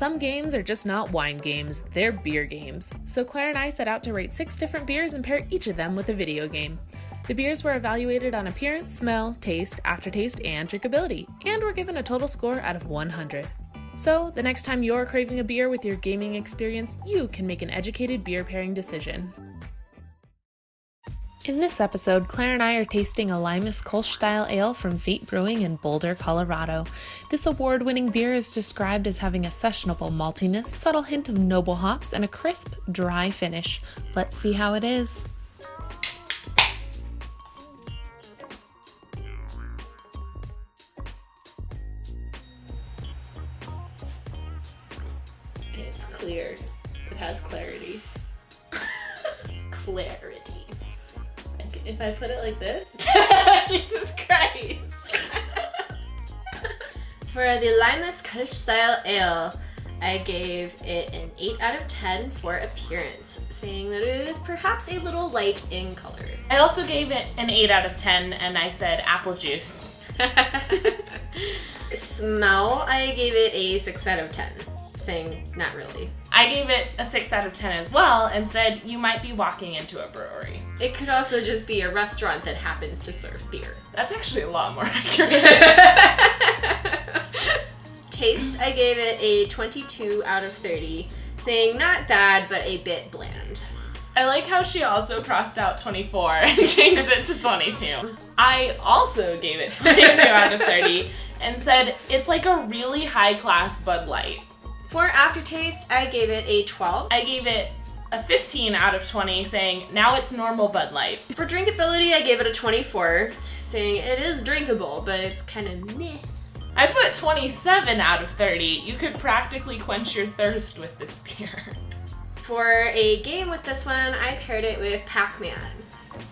Some games are just not wine games, they're beer games. So Claire and I set out to rate 6 different beers and pair each of them with a video game. The beers were evaluated on appearance, smell, taste, aftertaste, and drinkability, and were given a total score out of 100. So, the next time you're craving a beer with your gaming experience, you can make an educated beer pairing decision. In this episode, Claire and I are tasting a Limas Kolsch-style ale from Fate Brewing in Boulder, Colorado. This award-winning beer is described as having a sessionable maltiness, subtle hint of noble hops, and a crisp, dry finish. Let's see how it is. It's clear. It has clarity. Clarity. If I put it like this, Jesus Christ. For the Limas Kolsch-style ale, I gave it an 8 out of 10 for appearance, saying that it is perhaps a little light in color. I also gave it an 8 out of 10, and I said apple juice. Smell, I gave it a 6 out of 10, saying not really. I gave it a 6 out of 10 as well and said you might be walking into a brewery. It could also just be a restaurant that happens to serve beer. That's actually a lot more accurate. Taste, I gave it a 22 out of 30, saying not bad, but a bit bland. I like how she also crossed out 24 and changed it to 22. I also gave it 22 out of 30 and said it's like a really high-class Bud Light. For aftertaste, I gave it a 12. I gave it a 15 out of 20, saying now it's normal Bud Light. For drinkability, I gave it a 24, saying it is drinkable, but it's kind of meh. I put 27 out of 30. You could practically quench your thirst with this beer. For a game with this one, I paired it with Pac-Man.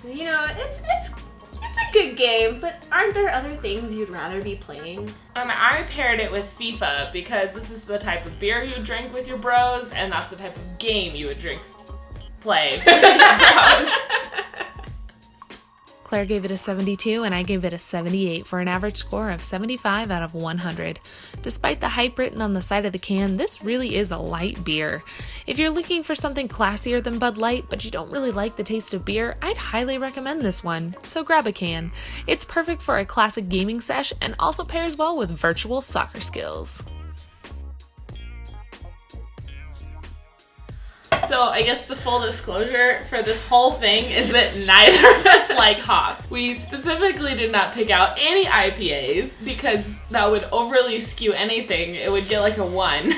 You know, it's a good game, but aren't there other things you'd rather be playing? I paired it with FIFA because this is the type of beer you drink with your bros, and that's the type of game you would play with your bros. Claire gave it a 72 and I gave it a 78 for an average score of 75 out of 100. Despite the hype written on the side of the can, this really is a light beer. If you're looking for something classier than Bud Light, but you don't really like the taste of beer, I'd highly recommend this one, so grab a can. It's perfect for a classic gaming sesh and also pairs well with virtual soccer skills. So I guess the full disclosure for this whole thing is that neither of us like hops. We specifically did not pick out any IPAs because that would overly skew anything. It would get like a 1.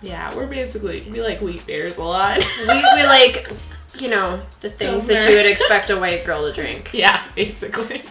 Yeah, we like wheat beers a lot. we like, you know, the things that you would expect a white girl to drink. Yeah, basically.